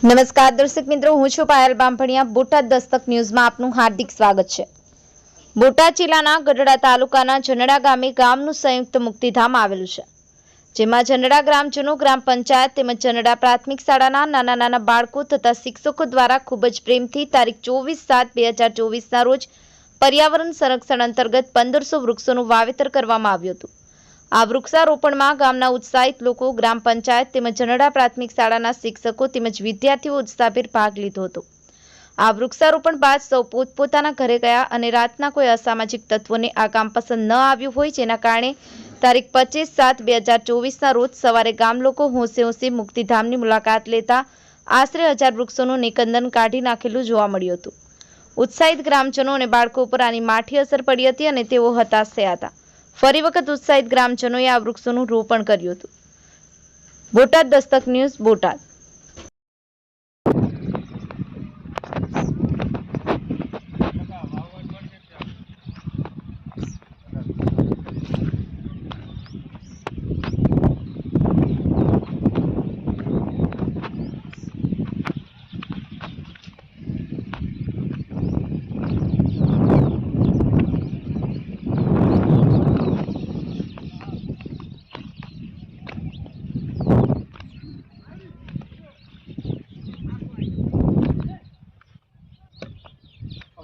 નમસ્કાર દર્શક મિત્રો, હું છું પાયલ બામભણિયા। બોટાદ દસ્તક ન્યૂઝમાં આપનું હાર્દિક સ્વાગત છે। બોટાદ જિલ્લાના ગઢડા તાલુકાના જનડા ગામે ગામનું સંયુક્ત મુક્તિધામ આવેલું છે, જેમાં જનડા ગ્રામજનો, ગ્રામ પંચાયત તેમજ જનડા પ્રાથમિક શાળાના નાના નાના બાળકો તથા શિક્ષકો દ્વારા ખૂબ જ પ્રેમથી તારીખ 24/7/2024ના રોજ પર્યાવરણ સંરક્ષણ અંતર્ગત 1500 વૃક્ષોનું વાવેતર કરવામાં આવ્યું હતું। આ વૃક્ષારોપણમાં ગામના ઉત્સાહિત લોકો, ગ્રામ પંચાયત તેમજ જનડા પ્રાથમિક શાળાના શિક્ષકો તેમજ વિદ્યાર્થીઓ ઉત્સાહભેર ભાગ લીધો હતો। આ વૃક્ષારોપણ બાદ સૌ પોતપોતાના ઘરે ગયા અને રાતના કોઈ અસામાજિક તત્વોને આ કામ પસંદ ન આવ્યું હોય, જેના કારણે તારીખ 25/7/2024ના રોજ સવારે ગામ લોકો હોંશે હોંશે મુક્તિધામની મુલાકાત લેતા આશરે 1000 વૃક્ષોનું નિકંદન કાઢી નાખેલું જોવા મળ્યું હતું। ઉત્સાહિત ગ્રામજનો અને બાળકો પર આની માઠી અસર પડી હતી અને તેઓ હતાશ થયા હતા। ફરી વખત ઉત્સાહિત ગ્રામજનોએ આ વૃક્ષોનું રોપણ કર્યું હતું। બોટાદ દસ્તક ન્યૂઝ, બોટાદ।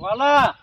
વાલા